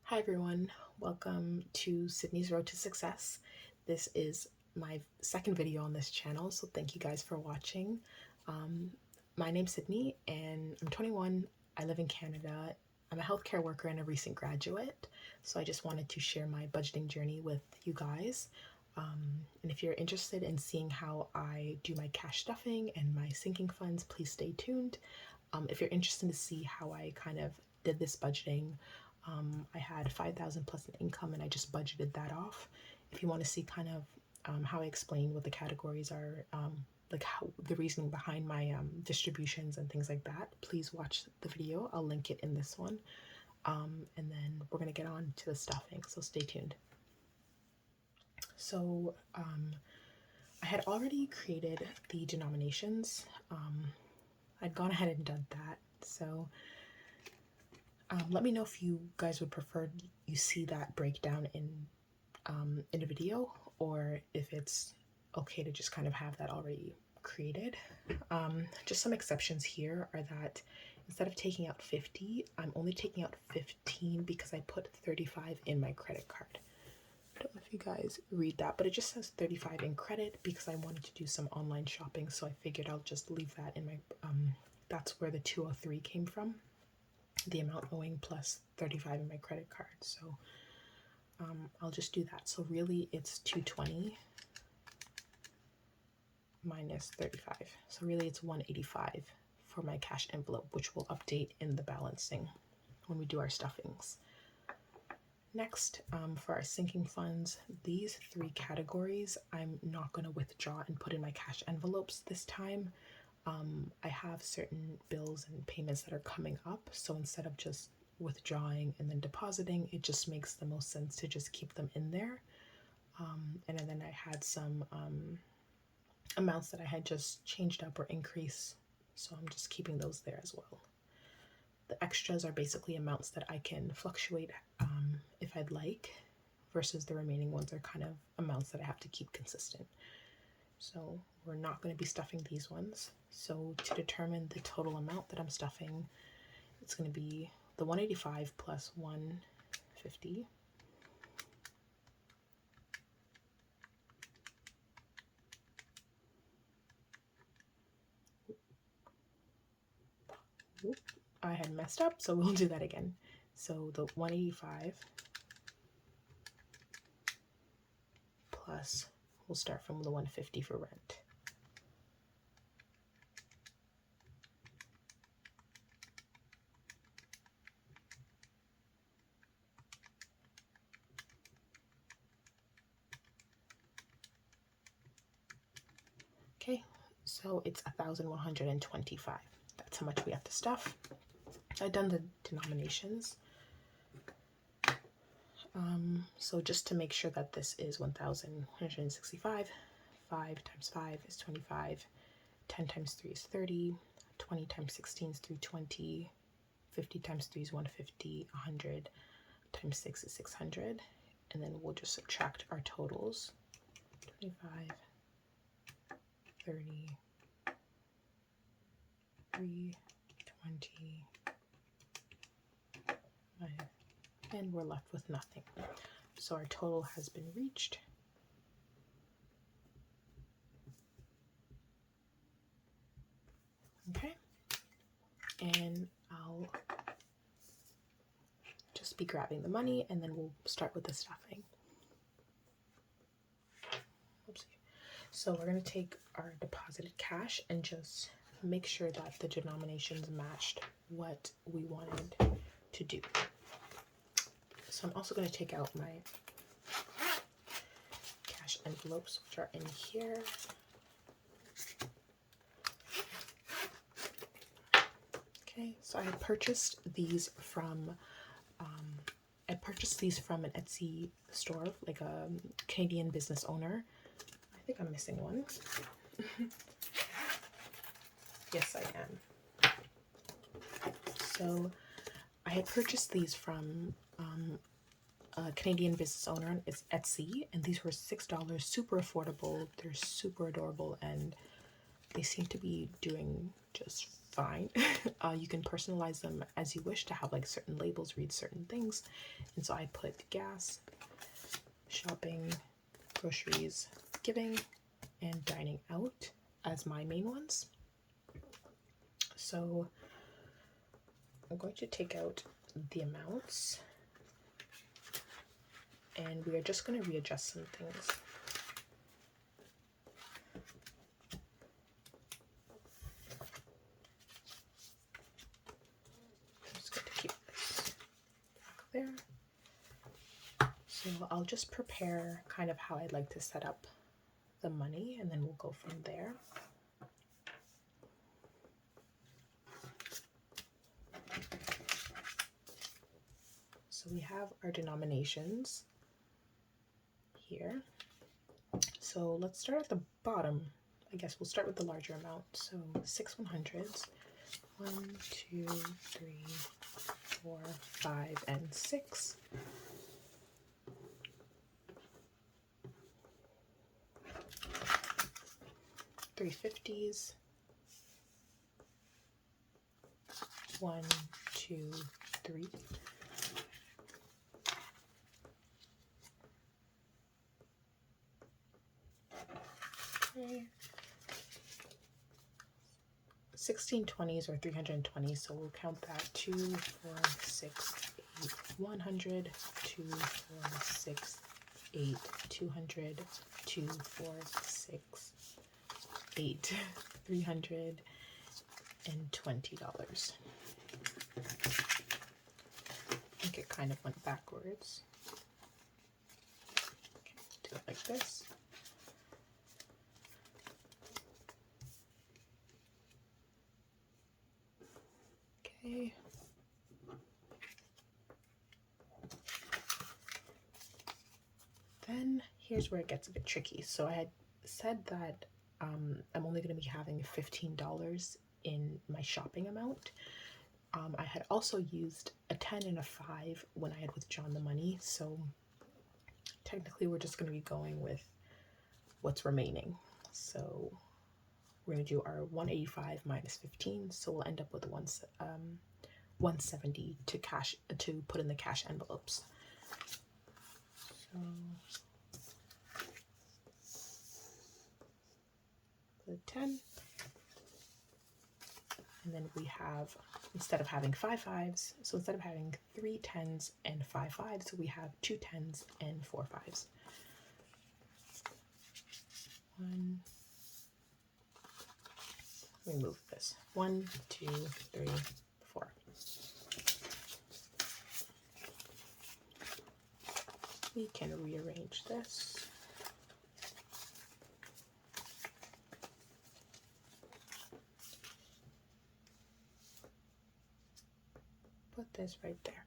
Hi everyone, welcome to Sydney's Road to Success. This is my second video on this channel, so thank you guys for watching. My name's Sydney and I'm 21. I live in Canada. I'm a healthcare worker and a recent graduate, so I just wanted to share my budgeting journey with you guys. And if you're interested in seeing how I do my cash stuffing and my sinking funds, please stay tuned. If you're interested to see how I kind of did this budgeting, I had 5,000 plus in income and I just budgeted that off. If you want to see kind of how I explain what the categories are, like how the reasoning behind my distributions and things like that, please watch the video. I'll link it in this one. And then we're going to get on to the stuffing, so stay tuned. So I had already created the denominations. I'd gone ahead and done that. So let me know if you guys would prefer you see that breakdown in a video, or if it's okay to just kind of have that already created. Just some exceptions here are that instead of taking out 50, I'm only taking out 15 because I put 35 in my credit card. I don't know if you guys read that, but it just says 35 in credit because I wanted to do some online shopping, so I figured I'll just leave that in my, that's where the 203 came from, the amount owing plus 35 in my credit card. So I'll just do that. So really it's 220 minus 35. So really it's 185 for my cash envelope, which we'll update in the balancing when we do our stuffings. Next, for our sinking funds, these three categories, I'm not going to withdraw and put in my cash envelopes this time. I have certain bills and payments that are coming up, so instead of just withdrawing and then depositing, it just makes the most sense to just keep them in there. And then I had some amounts that I had just changed up or increased, so I'm just keeping those there as well. The extras are basically amounts that I can fluctuate if I'd like, versus the remaining ones are kind of amounts that I have to keep consistent. So we're not going to be stuffing these ones. So to determine the total amount that I'm stuffing, it's going to be the 185 plus 150. I had messed up, so we'll do that again. So the 185 plus, we'll start from the 150 for rent. Okay, so it's 1,125. That's how much we have to stuff. I've done the denominations. So just to make sure that this is 1,165, 5 times 5 is 25, 10 times 3 is 30, 20 times 16 is 320, 50 times 3 is 150, 100 times 6 is 600, and then we'll just subtract our totals. 25, 30, 3, 20, 5, and we're left with nothing. So our total has been reached. Okay, and I'll just be grabbing the money and then we'll start with the stuffing. Oopsie. So we're going to take our deposited cash and just make sure that the denominations matched what we wanted to do. So I'm also going to take out my cash envelopes, which are in here. Okay, so I purchased these from an Etsy store, like a Canadian business owner. I think I'm missing one. Yes, I am. So I had purchased these from a Canadian business owner. It's Etsy, and these were $6, super affordable. They're super adorable, and they seem to be doing just fine. You can personalize them as you wish to have like certain labels read certain things. And so I put gas, shopping, groceries, giving, and dining out as my main ones. So I'm going to take out the amounts and we are just going to readjust some things. I'm just going to keep this back there. So I'll just prepare kind of how I'd like to set up the money and then we'll go from there. So we have our denominations here. So let's start at the bottom. I guess we'll start with the larger amount. So 6 100s. 1, 2, 3, 4, 5, and 6. Three 50s. 1, 2, 3. Okay. 16 20s or 320, so we'll count that 2, 4, 6, 8, 100, 2, 4, 6, 8, 200, 2, 4, 6, 8, $320. I think it kind of went backwards. Okay, do it like this. Okay. Then here's where it gets a bit tricky. So I had said that I'm only going to be having $15 in my shopping amount. I had also used a 10 and a 5 when I had withdrawn the money. So technically we're just going to be going with what's remaining. So we're going to do our 185 minus 15. So we'll end up with 170 to put in the cash envelopes. So the 10. And then we have, instead of having 5 5s, so instead of having 3 10s and 5 5s, we have 2 10s and 4 5s. 1, let me move this. 1, 2, 3, 4. We can rearrange this. Put this right there.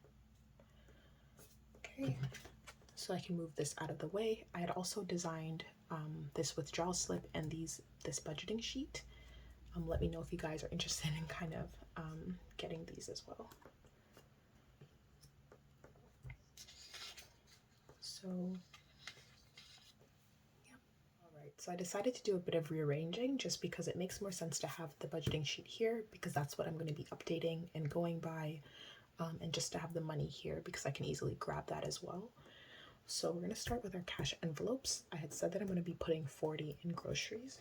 Okay, so I can move this out of the way. I had also designed this withdrawal slip and this budgeting sheet. Let me know if you guys are interested in kind of getting these as well. So, yeah. All right, so I decided to do a bit of rearranging just because it makes more sense to have the budgeting sheet here because that's what I'm going to be updating and going by, and just to have the money here because I can easily grab that as well. So we're going to start with our cash envelopes. I had said that I'm going to be putting 40 in groceries.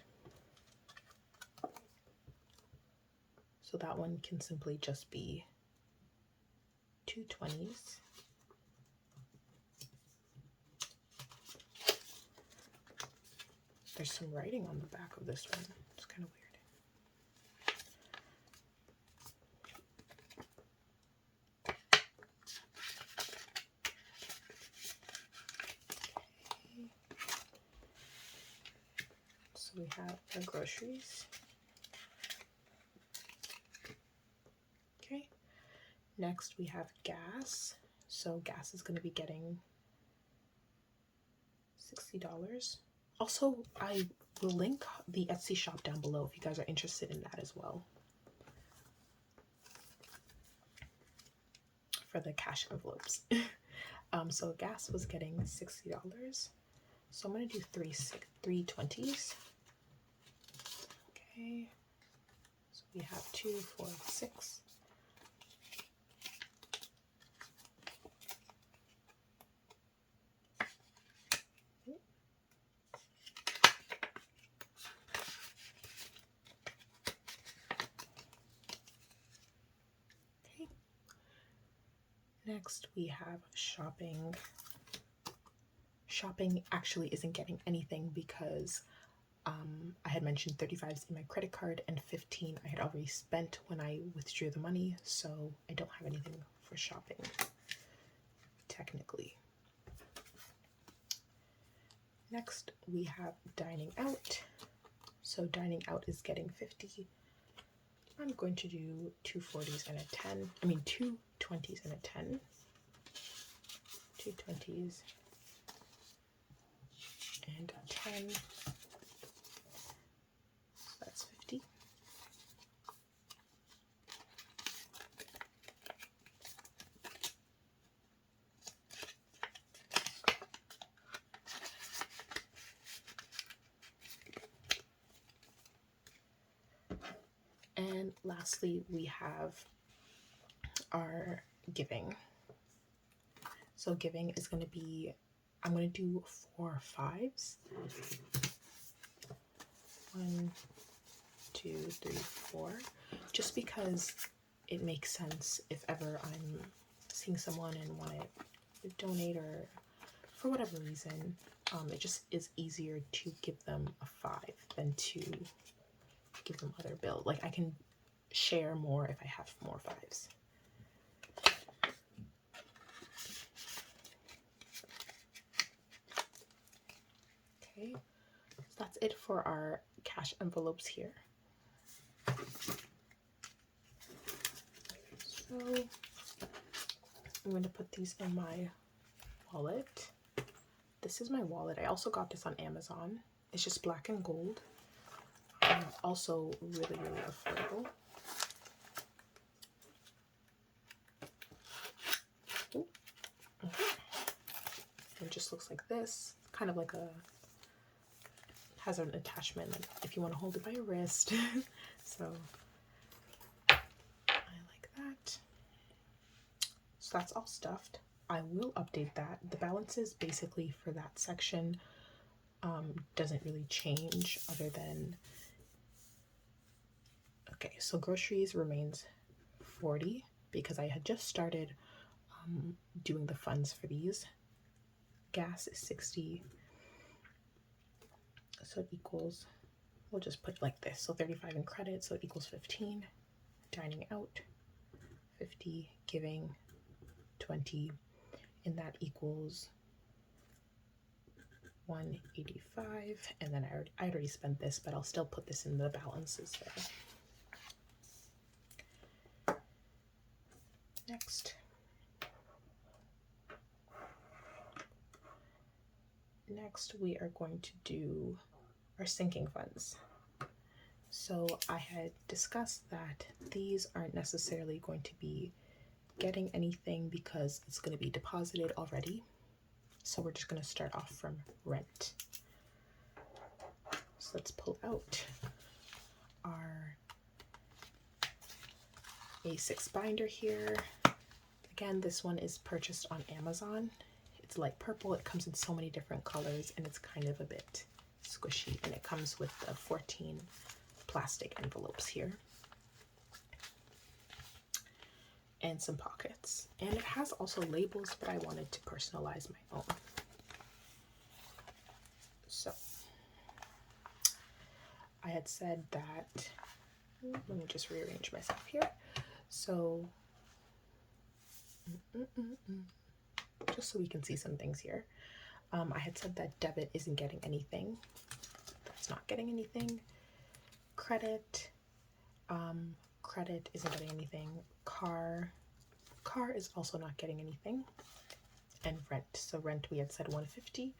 So that one can simply just be 2 20s. There's some writing on the back of this one. It's kind of weird. So we have our groceries. Okay. Next we have gas. So gas is going to be getting $60. Also, I will link the Etsy shop down below if you guys are interested in that as well. For the cash envelopes. So gas was getting $60. So I'm going to do 3 20s. Okay. So we have 2, 4, 6. Okay. Next we have shopping. Shopping actually isn't getting anything because I had mentioned 35s in my credit card and 15 I had already spent when I withdrew the money, so I don't have anything for shopping, technically. Next, we have dining out. So dining out is getting 50. I'm going to do 2 40s and a 10. I mean 2 20s and a 10. 2 20s and a 10. That's 50. And lastly, we have our giving. So giving is going to be, I'm going to do 4 5s. 1, 2, 3, 4, just because it makes sense if ever I'm seeing someone and want to donate or for whatever reason, it just is easier to give them a 5 than to give them other bills. Like I can share more if I have more 5s. Okay, so that's it for our cash envelopes here. So I'm going to put these in my wallet. This is my wallet. I also got this on Amazon. It's just black and gold. Also really, really affordable. Ooh. It just looks like this. Kind of like has an attachment if you want to hold it by your wrist. So I like that. So that's all stuffed. I will update that. The balances basically for that section doesn't really change other than, okay, so groceries remains 40 because I had just started doing the funds for these. Gas is 60, so it equals, we'll just put like this, so 35 in credit, so it equals 15. Dining out 50, giving 20, and that equals 185. And then I already spent this, but I'll still put this in the balances there. Next we are going to do our sinking funds. So I had discussed that these aren't necessarily going to be getting anything because it's going to be deposited already. So we're just going to start off from rent. So let's pull out our A6 binder here. Again, this one is purchased on Amazon. It's light purple. It comes in so many different colors and it's kind of a bit squishy, and it comes with the 14 plastic envelopes here and some pockets, and it has also labels, but I wanted to personalize my own. So I had said that, let me just rearrange myself here. So just so we can see some things here, I had said that debit isn't getting anything. That's not getting anything. Credit isn't getting anything. Car is also not getting anything. And rent, so rent we had said 150.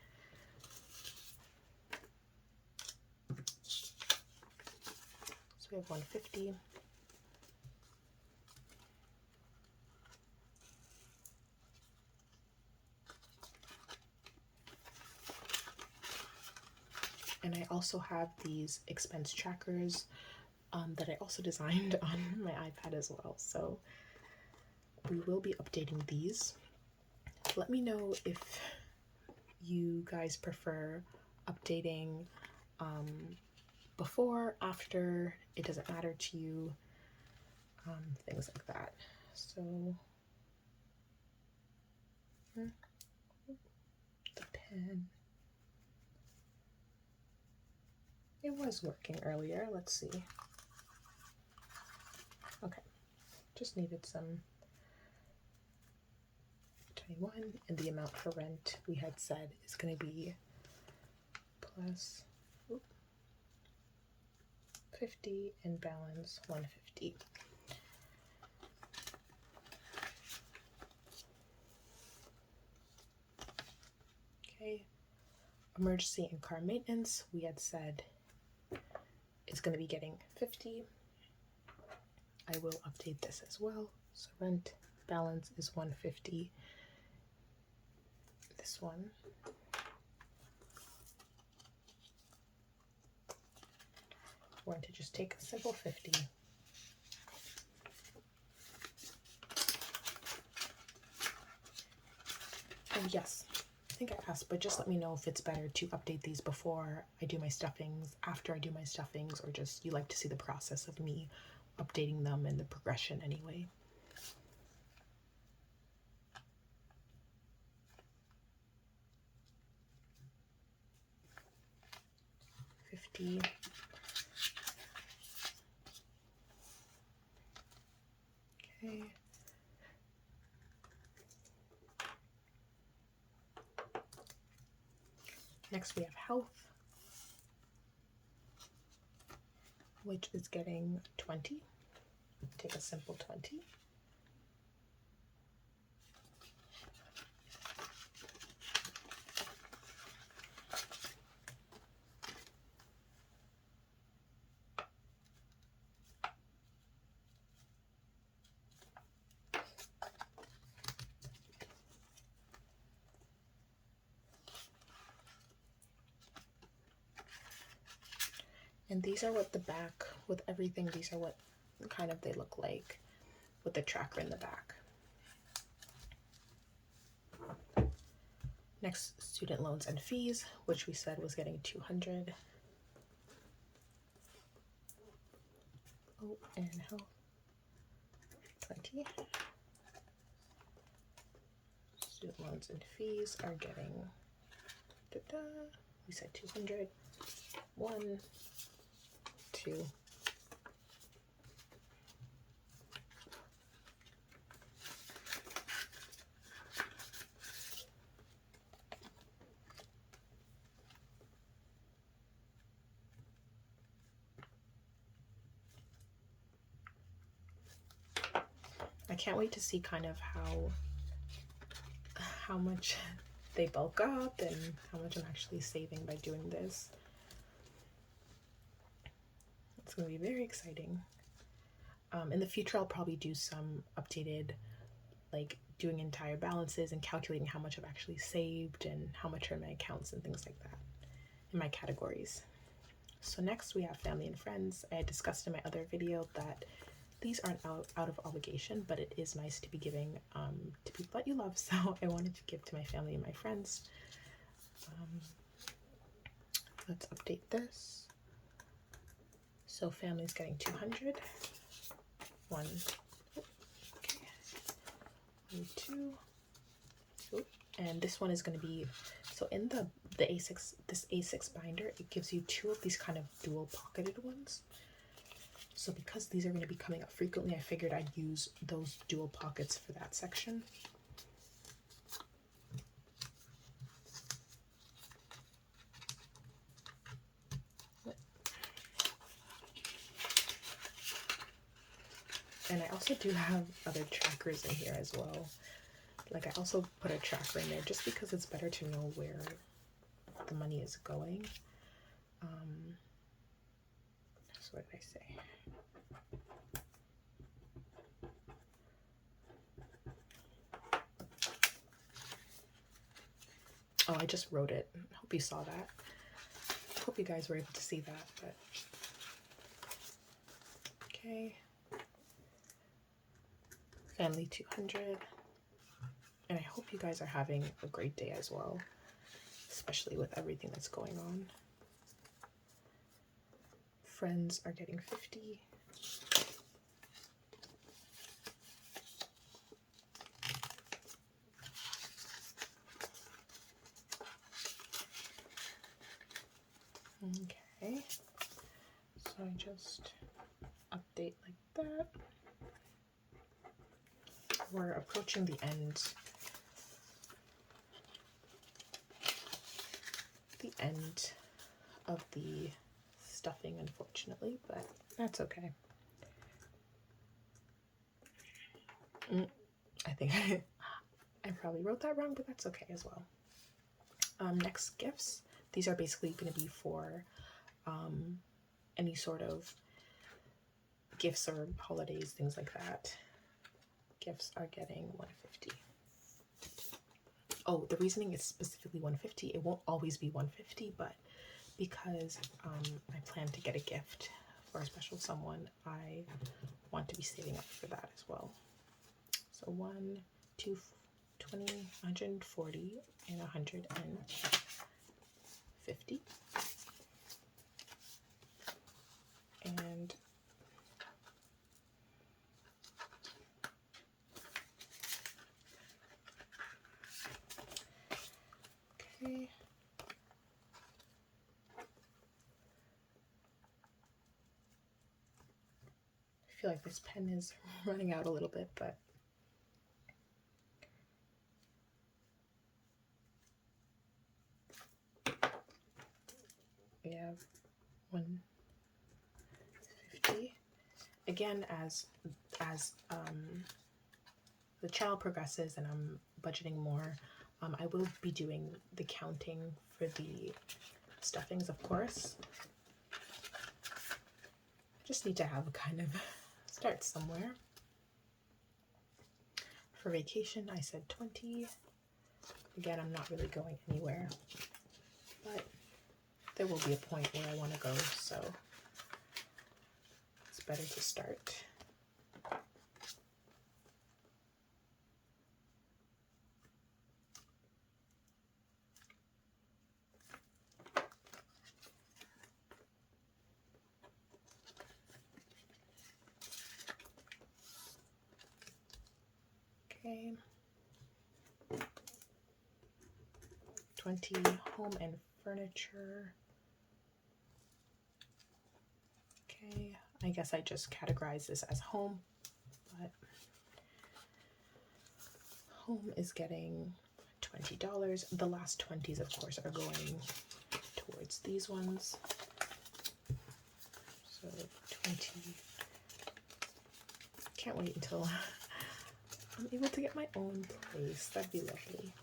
So we have 150. And I also have these expense trackers. that I also designed on my iPad as well. So we will be updating these. Let me know if you guys prefer updating before, after, it doesn't matter to you, things like that. So the pen, it was working earlier. Let's see. Okay, just needed some 21, and the amount for rent we had said is going to be plus 50 and balance 150. Okay, emergency and car maintenance we had said is going to be getting 50. I will update this as well. So rent balance is 150. This one we're going to just take a simple 50. And yes, I think I asked, but just let me know if it's better to update these before I do my stuffings, after I do my stuffings, or just you like to see the process of me updating them and the progression anyway. $50. Okay. Next we have health, which is getting 20. Take a simple 20. And these are what the back, with everything, these are what kind of they look like with the tracker in the back. Next, student loans and fees, which we said was getting 200. Oh, and health, 20. Student loans and fees are getting, we said 200. 1, 2. I can't wait to see kind of how much they bulk up and how much I'm actually saving by doing this. It's going to be very exciting. In the future, I'll probably do some updated, like doing entire balances and calculating how much I've actually saved and how much are in my accounts and things like that in my categories. So next we have family and friends. I discussed in my other video that these aren't out of obligation, but it is nice to be giving to people that you love. So I wanted to give to my family and my friends. Let's update this. So family's getting 200. 1, okay, 1, 2. Oop. And this one is going to be, so in the A6, this A6 binder, it gives you 2 of these kind of dual pocketed ones. So because these are going to be coming up frequently, I figured I'd use those dual pockets for that section. And I also do have other trackers in here as well. Like I also put a tracker in there just because it's better to know where the money is going. So what did I say? Oh, I just wrote it. Hope you saw that. Hope you guys were able to see that. But Okay. Family 200. And I hope you guys are having a great day as well, especially with everything that's going on. Friends are getting 50. Okay, so I just update like that. We're approaching the end. Of the stuffing, unfortunately, but that's okay. I think I probably wrote that wrong, but that's okay as well. Next, gifts. These are basically going to be for any sort of gifts or holidays, things like that. Gifts are getting 150. Oh, the reasoning is specifically 150. It won't always be 150, but because I plan to get a gift for a special someone, I want to be saving up for that as well. So 1, 2, 20, 140, and 150. And okay. I feel like this pen is running out a little bit, but we have 150. Again, as the channel progresses and I'm budgeting more, I will be doing the counting for the stuffings, of course. Just need to have a kind of start somewhere. For vacation, I said 20. Again, I'm not really going anywhere, but there will be a point where I want to go, so it's better to start. Okay. 20, home and furniture. Okay, I guess I just categorize this as home, but home is getting $20. The last 20s, of course, are going towards these ones. So 20. Can't wait until I'm able to get my own place. That'd be lovely.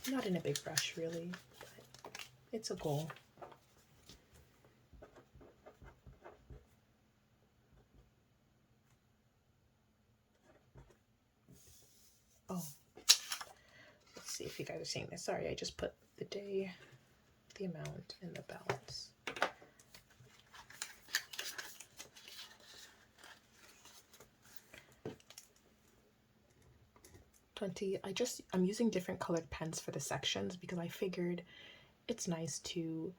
Not in a big rush, really, but it's a goal. Oh, let's see if you guys are seeing this. Sorry, I just put the day, the amount, and the balance. I'm using different colored pens for the sections because I figured it's nice to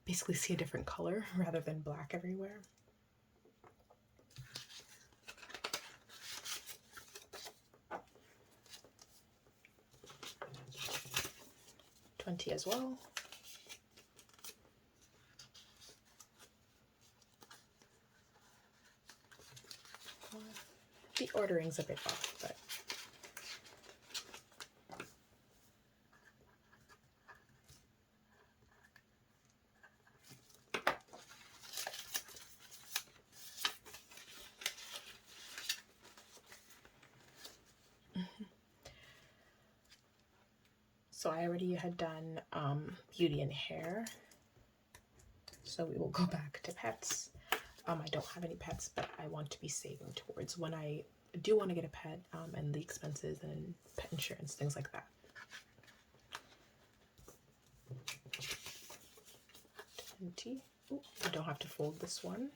basically see a different color rather than black everywhere. $20 as well. The ordering's a bit off, but so I already had done beauty and hair, so we will go back to pets. I don't have any pets, but I want to be saving towards when I do want to get a pet, and the expenses and pet insurance, things like that. 20. Ooh, I don't have to fold this one.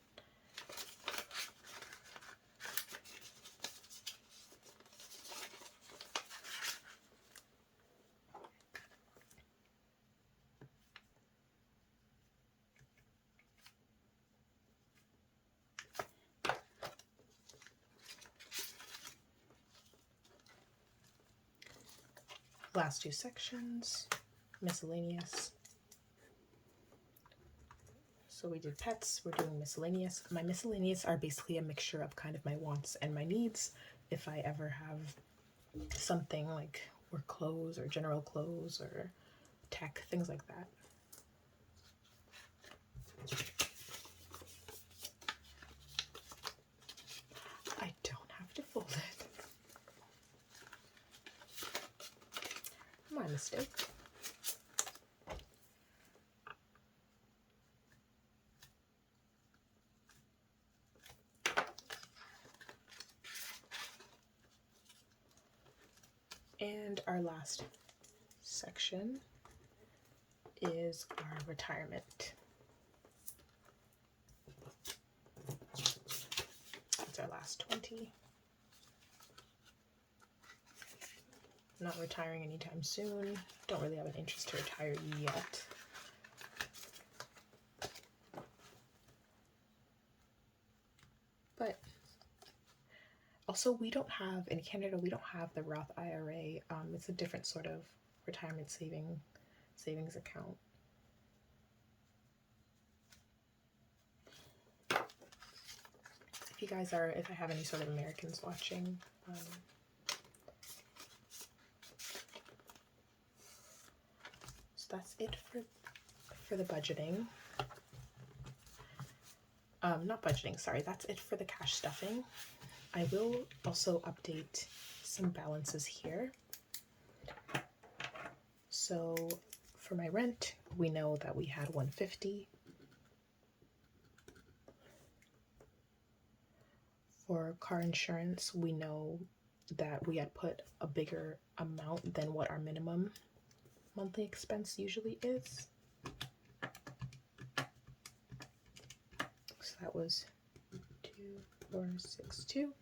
Last two sections, miscellaneous. So we did pets, we're doing miscellaneous. My miscellaneous are basically a mixture of kind of my wants and my needs. If I ever have something like work clothes or general clothes or tech, things like that. I don't have to fold it. My mistake. And our last section is our retirement. That's our last 20. Not retiring anytime soon. Don't really have an interest to retire yet. But also, we don't have, in Canada, we don't have the Roth IRA. It's a different sort of retirement savings account. If you guys are, if I have any sort of Americans watching, so that's it for the budgeting. Not budgeting, sorry, that's it for the cash stuffing. I will also update some balances here. So for my rent, we know that we had $150. For car insurance, we know that we had put a bigger amount than what our minimum monthly expense usually is. So that was 2,462.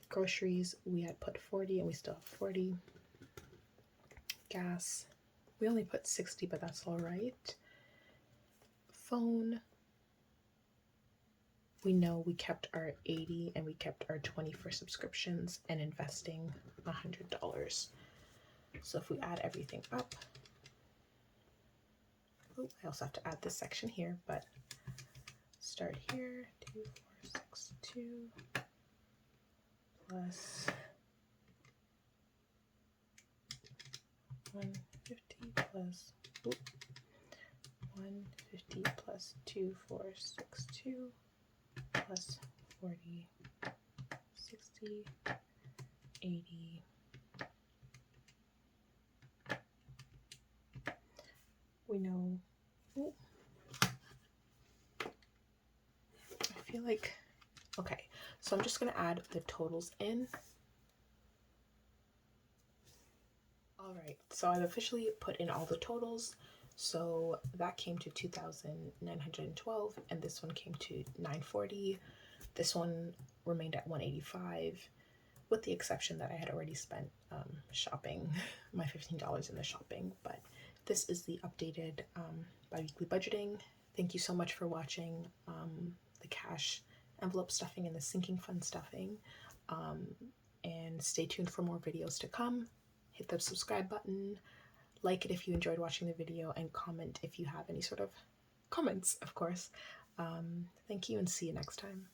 Groceries, we had put 40 and we still have 40. Gas, we only put 60, but that's all right. Phone, we know we kept our 80 and we kept our 20 for subscriptions and investing $100. So if we add everything up, oh, I also have to add this section here, but start here, 2,462 plus 150 plus 150 plus 2,462 plus 40, 60, 80. We know, ooh, I feel like, okay, so I'm just gonna add the totals in. All right, so I've officially put in all the totals. So that came to 2,912 and this one came to 940. This one remained at 185 with the exception that I had already spent shopping, my $15 in the shopping, but this is the updated bi-weekly budgeting. Thank you so much for watching the cash envelope stuffing and the sinking fund stuffing. And stay tuned for more videos to come. Hit the subscribe button, like it if you enjoyed watching the video, and comment if you have any sort of comments, of course. Thank you and see you next time.